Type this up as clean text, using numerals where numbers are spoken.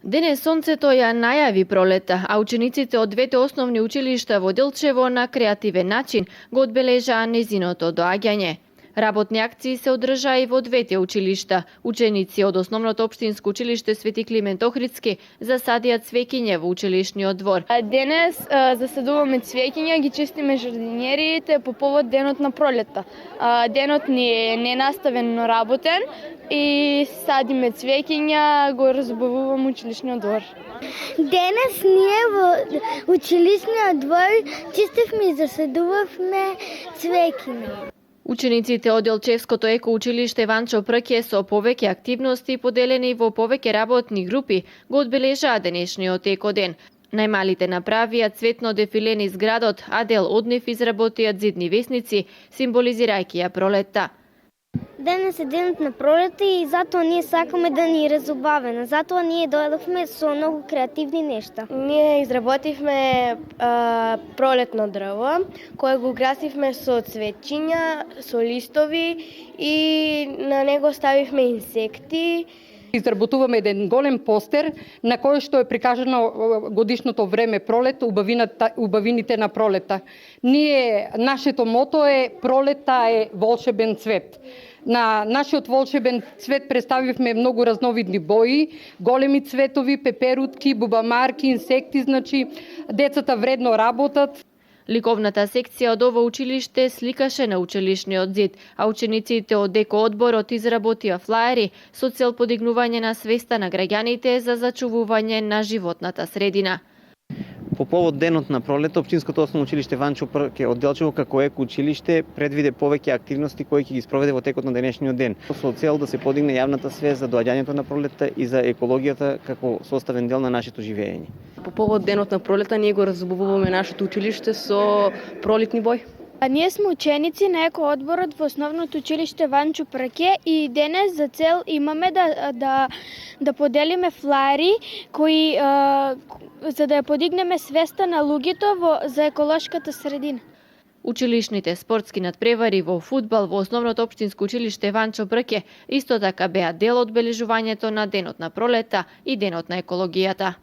Денес сонцето ја најави пролета, а учениците од двете основни училишта во Делчево на креативен начин го одбележаа незиното доаѓање. Работни акции се одржаа и во двете училишта. Ученици од Основното општинско училиште Свети Климент Охридски засадија цвеќиња во училишниот двор. Денес засадуваме цвеќиња, ги честиме жардинерите по повод денот на пролета. Денот ни е ненаставен, но работен и садиме цвеќиња, го разбавуваме училишниот двор. Денес ние во училишниот двор чистивме и засадувавме цвеќиња. Учениците од Делчевското еко училиште Ванчо Прке со повеќе активности поделени во повеќе работни групи го одбележаа денешниот екоден. Најмалите направија цветно дефиле низ градот, а дел од нив изработија зидни весници, символизирајќи ја пролетта. Денес е денот на пролета и затоа ние сакаме да ни е разубавена. Затоа ние дојдовме со многу креативни нешта. Ние изработивме пролетно дрво, кое го украсивме со цвеќиња, со листови и на него ставивме инсекти. Изработуваме еден голем постер на кој што е прикажано годишното време пролет, убавините на пролета. Нашето мото е пролета е волшебен цвет. На нашиот волшебен цвет представивме многу разновидни бои, големи цветови, пеперутки, бубамарки, инсекти, децата вредно работат. Ликовната секција од ова училиште сликаше на училишниот зид, а учениците од деко одборот изработија флаери со цел подигнување на свеста на граѓаните за зачувување на животната средина. По повод денот на пролета, Општинското основно училиште Ванчо Прке од Делчево како еко училиште предвиде повеќе активности кои ќе ги спроведе во текот на денешниот ден, со цел да се подигне јавната свест за доаѓањето на пролета и за екологијата како составен дел на нашето живење. По повод денот на пролета ние го разубавуваме нашето училиште со пролетни бои. Ние сме ученици на еко одборот во Основното училиште Ванчо Прке и денес за цел имаме да поделиме флаери кои за да ја подигнеме свеста на луѓето за еколошката средина. Училишните спортски надпревари во фудбал во Основното општинско училиште Ванчо Прке исто така беа дел од одбележувањето на денот на пролета и денот на екологијата.